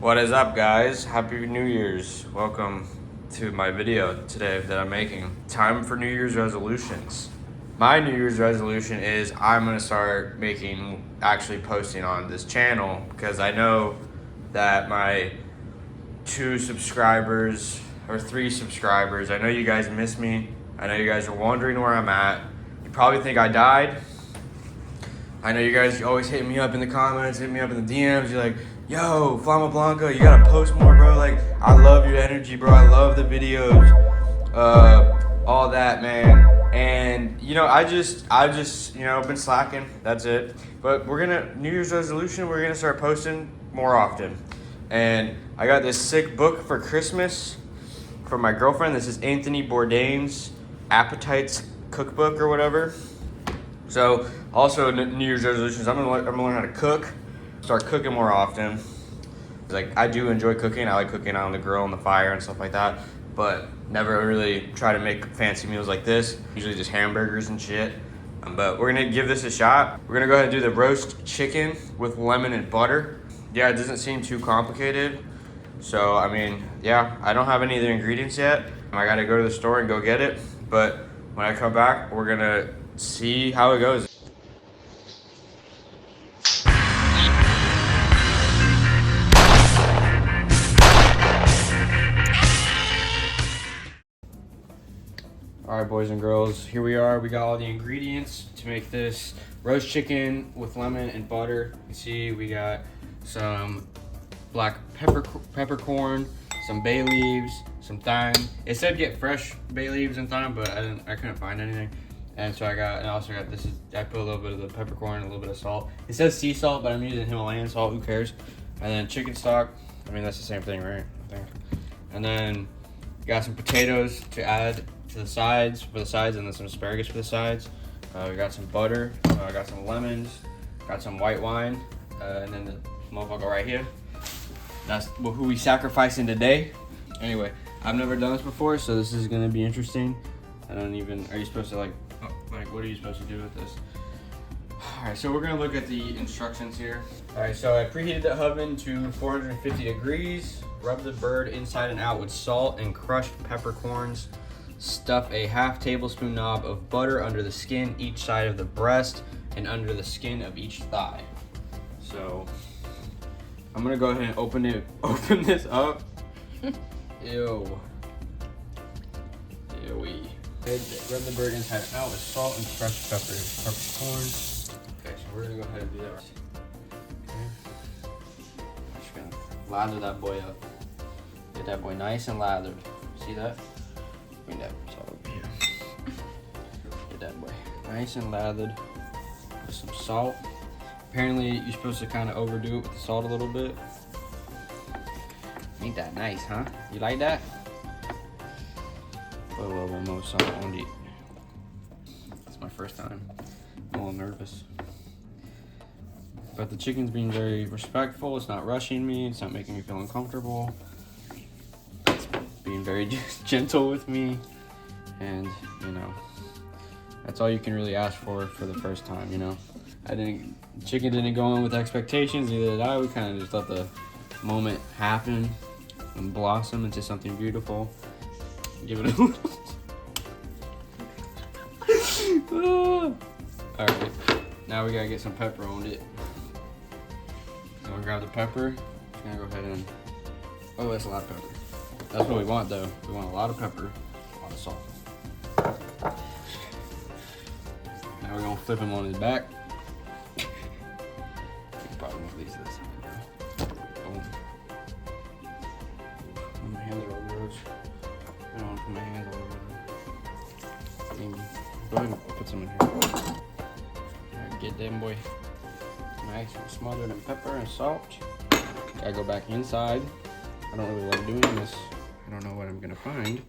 What is up, guys? Happy New Year's. Welcome to my video today that I'm making. Time for New Year's resolutions. My New Year's resolution is I'm gonna start actually posting on this channel because I know that my 2 subscribers or 3 subscribers, I know you guys miss me. I know you guys are wondering where I'm at. You probably think I died. I know you guys always hit me up in the comments, hit me up in the DMs. You're like, yo, Flama Blanca, you gotta post more, bro. Like, I love your energy, bro. I love the videos, all that, man. And I just, been slacking. That's it. But New Year's resolution, we're gonna start posting more often. And I got this sick book for Christmas from my girlfriend. This is Anthony Bourdain's Appetites Cookbook or whatever. So also New Year's resolutions, I'm gonna learn how to cook, start cooking more often. Like, I do enjoy cooking. I like cooking on the grill and the fire and stuff like that, but never really try to make fancy meals like this. Usually just hamburgers and shit. But we're gonna give this a shot. We're gonna go ahead and do the roast chicken with lemon and butter. Yeah, it doesn't seem too complicated. So, I mean, yeah, I don't have any of the ingredients yet. I gotta go to the store and go get it. But when I come back, we're gonna see how it goes. All right, boys and girls, here we are. We got all the ingredients to make this roast chicken with lemon and butter. You can see we got some black peppercorn, some bay leaves, some thyme. It said get fresh bay leaves and thyme, but I couldn't find anything. And so I also got this. I put a little bit of the peppercorn and a little bit of salt. It says sea salt, but I'm using Himalayan salt. Who cares? And then chicken stock. I mean, that's the same thing, right? I think. And then got some potatoes to add to the sides and then some asparagus for the sides. We got some butter. I got some lemons. Got some white wine, and then the motherfucker right here. That's who we sacrificing today. Anyway, I've never done this before, so this is gonna be interesting. I don't even. Are you supposed to what are you supposed to do with this? Alright, so we're gonna look at the instructions here. Alright, so I preheated the oven to 450 degrees. Rub the bird inside and out with salt and crushed peppercorns. Stuff a half tablespoon knob of butter under the skin, each side of the breast, and under the skin of each thigh. So I'm gonna go ahead and open this up. Ew. Ewy. Rub the bird inside and out with salt and crushed peppercorn. Okay, so we're gonna go ahead and do that. Okay. Just gonna lather that boy up. Get that boy nice and lathered. See that? Bring that salt over here. Get that boy nice and lathered with some salt. Apparently, you're supposed to kind of overdo it with the salt a little bit. Ain't that nice, huh? You like that? Put a little bit more salt on it. It's my first time. I'm a little nervous. But the chicken's being very respectful. It's not rushing me. It's not making me feel uncomfortable. It's being very gentle with me. And, that's all you can really ask for the first time, Chicken didn't go in with expectations, neither did I. We kind of just let the moment happen and blossom into something beautiful. Give it a little. Alright, now we gotta get some pepper on it. So we'll grab the pepper. Just gonna go ahead and. Oh, that's a lot of pepper. That's what we want, though. We want a lot of pepper, a lot of salt. Now we're gonna flip him on his back. You probably won't leave this. Boom. Put my hand there over those. I don't want to put my hands all over them. Go ahead and put some in here. Alright, get them, boy. Nice and smothered in pepper and salt. Gotta go back inside. I don't really like doing this. I don't know what I'm gonna find.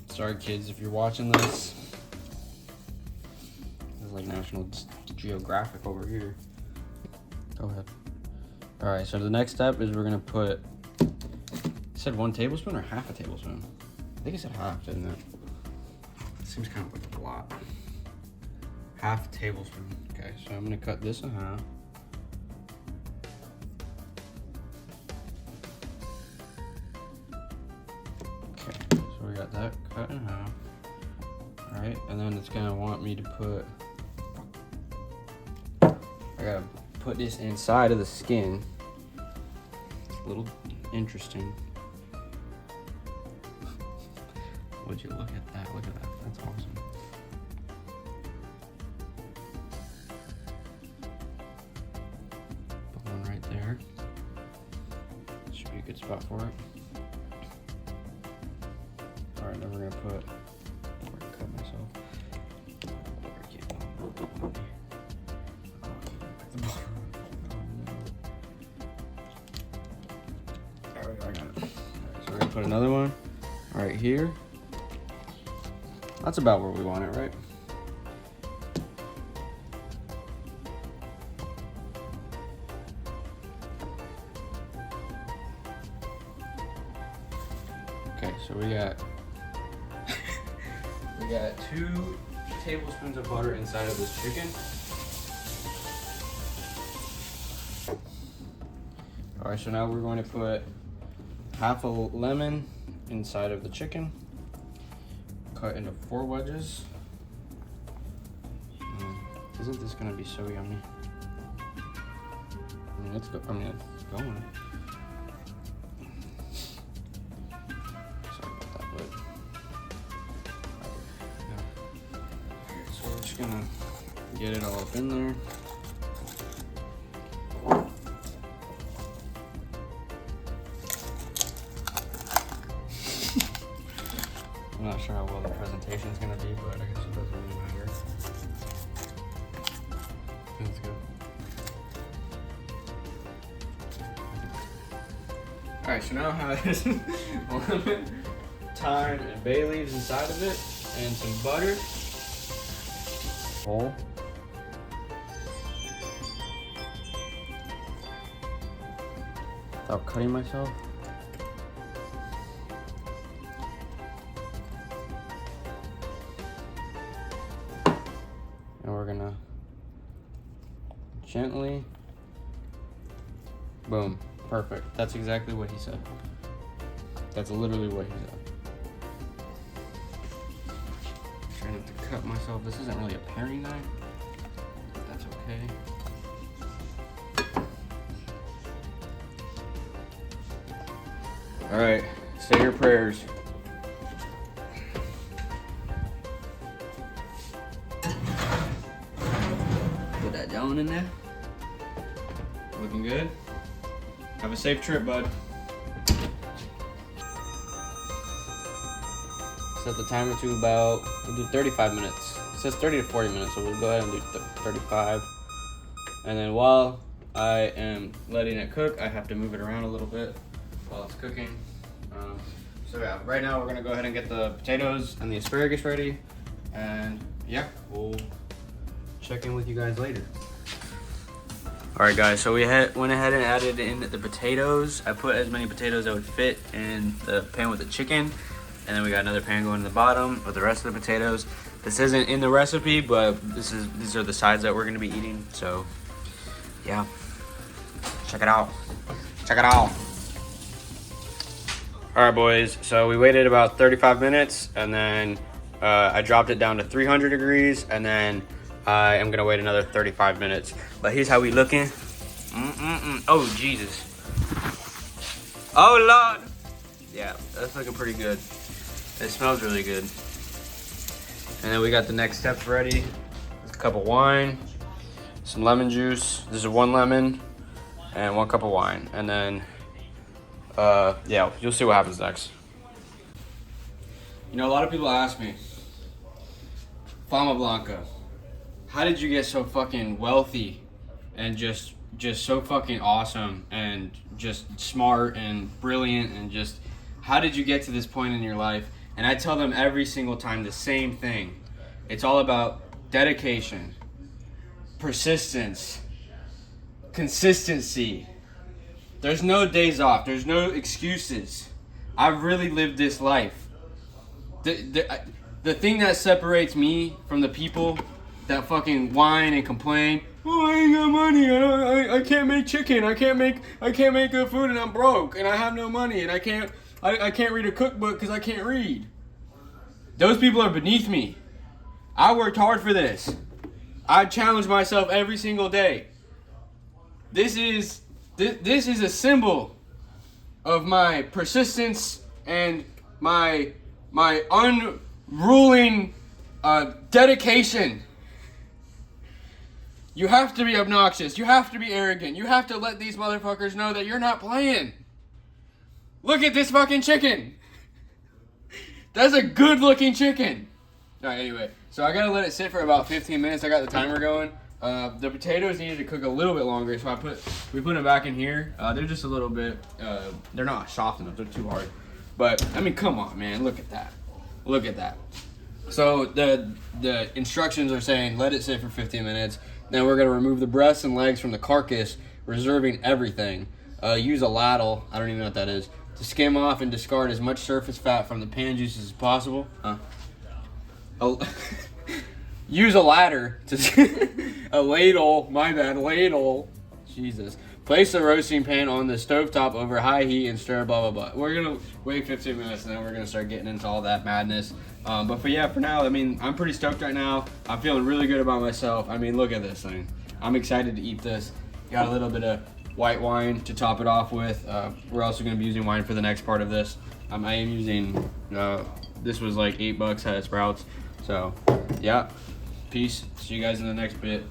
Sorry, kids, if you're watching this. This is like National Geographic over here. Go ahead. All right, so the next step is we're gonna put, it said 1 tablespoon or half a tablespoon? I think think it said half, didn't it? It seems kind of like a lot. Half tablespoon. Okay, so I'm gonna cut this in half. Okay, so we got that cut in half. All right, and then it's gonna want me to put, I gotta put this inside of the skin. It's a little interesting. Would you look at that? Look at that. That's awesome. Put one right there. Should be a good spot for it. All right, then we're gonna put. Where I cut myself. Where I can't. All right, I got it. All right, so we're gonna put another one right here. That's about where we want it, right? Okay, so we got 2 tablespoons of butter inside of this chicken. All right, so now we're going to put half a lemon inside of the chicken. Cut into 4 wedges. Isn't this gonna be so yummy? I mean, it's going. Sorry about that, but so we're just gonna get it all up in there. I'm not sure how well the presentation is going to be, but I guess it doesn't really matter. That's good. Alright, so now I have lemon, thyme, and bay leaves inside of it, and some butter. Bowl. Without cutting myself. And we're gonna gently, boom, perfect. That's exactly what he said. That's literally what he said. Trying not to cut myself. This isn't really a paring knife, but that's okay. All right, say your prayers. Put that down in there. Looking good. Have a safe trip, bud. Set the timer to about, we'll do 35 minutes. It says 30 to 40 minutes, so we'll go ahead and do 35. And then while I am letting it cook, I have to move it around a little bit while it's cooking. So yeah, right now we're gonna go ahead and get the potatoes and the asparagus ready. And yeah, we'll check in with you guys later. All right, guys, so we went ahead and added in the potatoes. I put as many potatoes that would fit in the pan with the chicken. And then we got another pan going in the bottom with the rest of the potatoes. This isn't in the recipe, but these are the sides that we're gonna be eating. So yeah, check it out. Check it out. All right, boys, so we waited about 35 minutes and then I dropped it down to 300 degrees and then I am gonna wait another 35 minutes. But here's how we looking. Oh, Jesus. Oh, Lord. Yeah, that's looking pretty good. It smells really good. And then we got the next steps ready. A cup of wine, some lemon juice. This is 1 lemon and 1 cup of wine. And then, yeah, you'll see what happens next. You know, a lot of people ask me, Fama Blanca, how did you get so fucking wealthy and just so fucking awesome and just smart and brilliant and just, how did you get to this point in your life? And I tell them every single time the same thing. It's all about dedication, persistence, consistency. There's no days off. There's no excuses. I've really lived this life. The thing that separates me from the people that fucking whine and complain, oh, I ain't got money, I can't make chicken, I can't make good food, and I'm broke, and I have no money, and I can't read a cookbook because I can't read. Those people are beneath me. I worked hard for this. I challenge myself every single day. This is a symbol of my persistence and my unruling dedication. You have to be obnoxious. You have to be arrogant. You have to let these motherfuckers know that you're not playing. Look at this fucking chicken. That's a good looking chicken. Alright, anyway. So I gotta let it sit for about 15 minutes. I got the timer going. The potatoes needed to cook a little bit longer, so we put them back in here. They're just a little bit, they're not soft enough. They're too hard. But, I mean, come on, man. Look at that. Look at that. So the instructions are saying let it sit for 15 minutes. Then we're gonna remove the breasts and legs from the carcass, reserving everything. Use a ladle, I don't even know what that is, to skim off and discard as much surface fat from the pan juices as possible. Use a ladder to a ladle. My bad, ladle. Jesus. Place the roasting pan on the stovetop over high heat and stir. Blah blah blah. We're gonna wait 15 minutes and then we're gonna start getting into all that madness. But for now, I mean, I'm pretty stoked right now. I'm feeling really good about myself. I mean, look at this thing. I'm excited to eat this. Got a little bit of white wine to top it off with. We're also gonna be using wine for the next part of this. I am using. This was like $8 at Sprouts. So, yeah. Peace. See you guys in the next bit.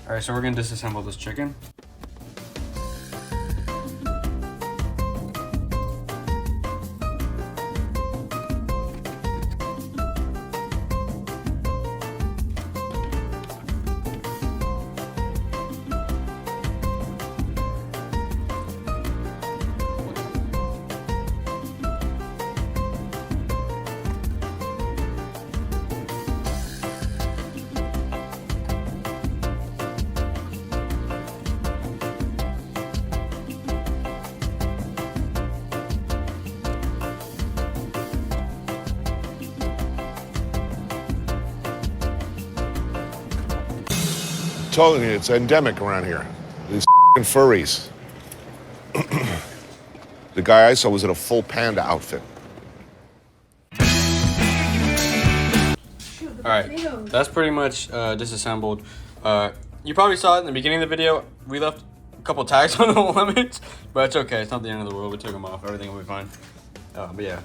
Alright, so we're gonna disassemble this chicken. Telling you, it's endemic around here. These furries. The guy I saw was in a full panda outfit. Alright, that's pretty much disassembled. You probably saw it in the beginning of the video. We left a couple tags on the lemons, but it's okay. It's not the end of the world. We took them off. Everything will be fine. But yeah.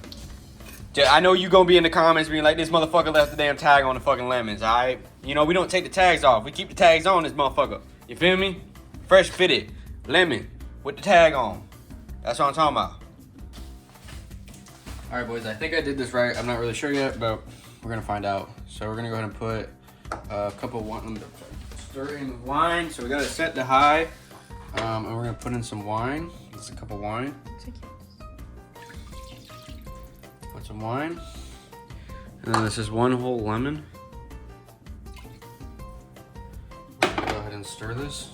I know you gonna be in the comments being like, this motherfucker left the damn tag on the fucking lemons, alright? You know, we don't take the tags off. We keep the tags on this motherfucker. You feel me? Fresh fitted lemon with the tag on. That's what I'm talking about. Alright, boys, I think I did this right. I'm not really sure yet, but we're gonna find out. So we're gonna go ahead and put a cup of wine, stir in the wine. So we gotta set the high, and we're gonna put in some wine. It's a cup of wine. Put some wine. And then this is one whole lemon. Go ahead and stir this.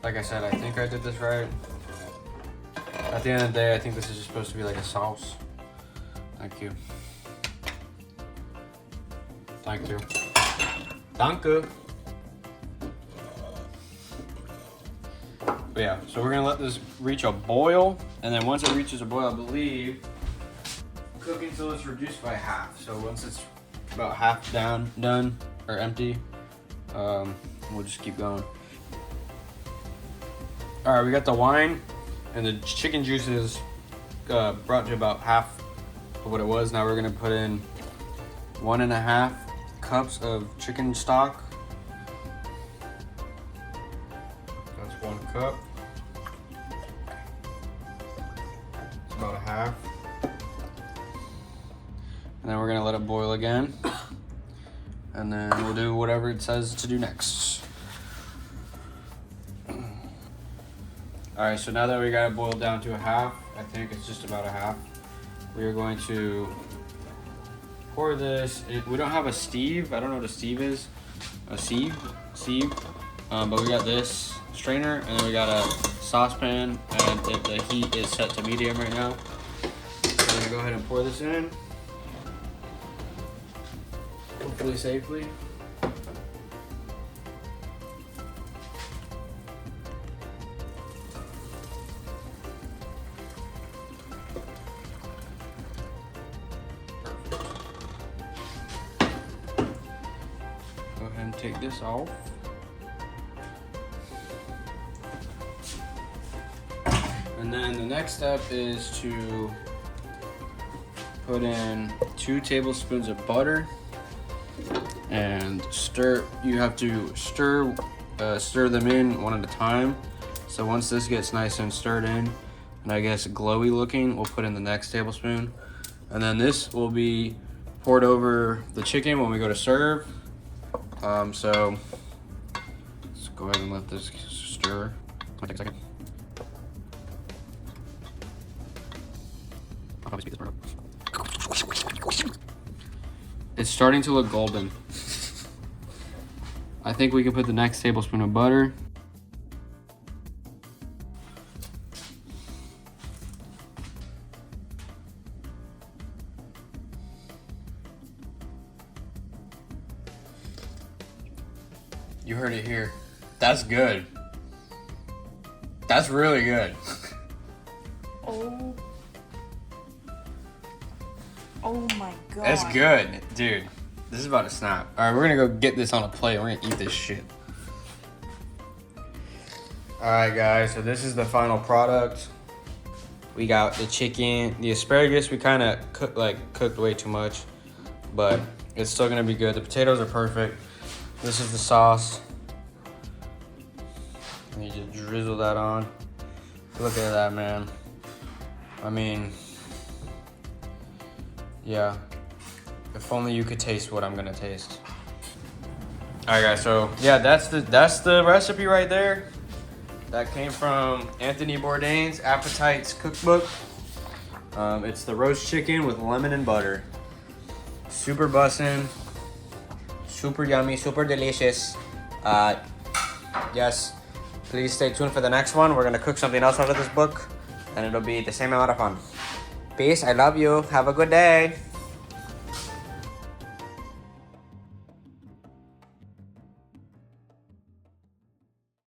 Like I said, I think I did this right. At the end of the day, I think this is just supposed to be like a sauce. Thank you. Thank you. Danke. But yeah, so we're gonna let this reach a boil, and then once it reaches a boil, I believe, cook until it's reduced by half. So once it's about half done, or empty, we'll just keep going. All right, we got the wine and the chicken juices brought to about half of what it was. Now we're gonna put in 1.5 cups of chicken stock. That's 1 cup. It's about a half. And then we're gonna let it boil again. And then we'll do whatever it says to do next. All right, so now that we got it boiled down to a half, I think it's just about a half, we are going to pour this. We don't have a sieve. I don't know what a sieve is. A sieve? But we got this. strainer, and then we got a saucepan, and the heat is set to medium right now. So I'm gonna go ahead and pour this in, hopefully safely. Go ahead and take this off. And then the next step is to put in 2 tablespoons of butter and stir. You have to stir them in one at a time. So once this gets nice and stirred in, and I guess glowy looking, we'll put in the next tablespoon. And then this will be poured over the chicken when we go to serve. So let's go ahead and let this stir. Might take a second. I'll probably speed this part up. It's starting to look golden. I think we can put the next tablespoon of butter. You heard it here. That's good. That's really good. Oh my god. That's good, dude. This is about to snap. All right, we're gonna go get this on a plate. We're gonna eat this shit. All right, guys. So this is the final product. We got the chicken, the asparagus. We kind of cooked way too much, but it's still gonna be good. The potatoes are perfect. This is the sauce. And you just drizzle that on. Look at that, man. I mean, yeah. If only you could taste what I'm gonna taste. All right, guys. So yeah, that's the recipe right there. That came from Anthony Bourdain's Appetites Cookbook. It's the roast chicken with lemon and butter. Super bussin', super yummy, super delicious. Yes, please stay tuned for the next one. We're gonna cook something else out of this book, and it'll be the same amount of fun. Peace, I love you. Have a good day.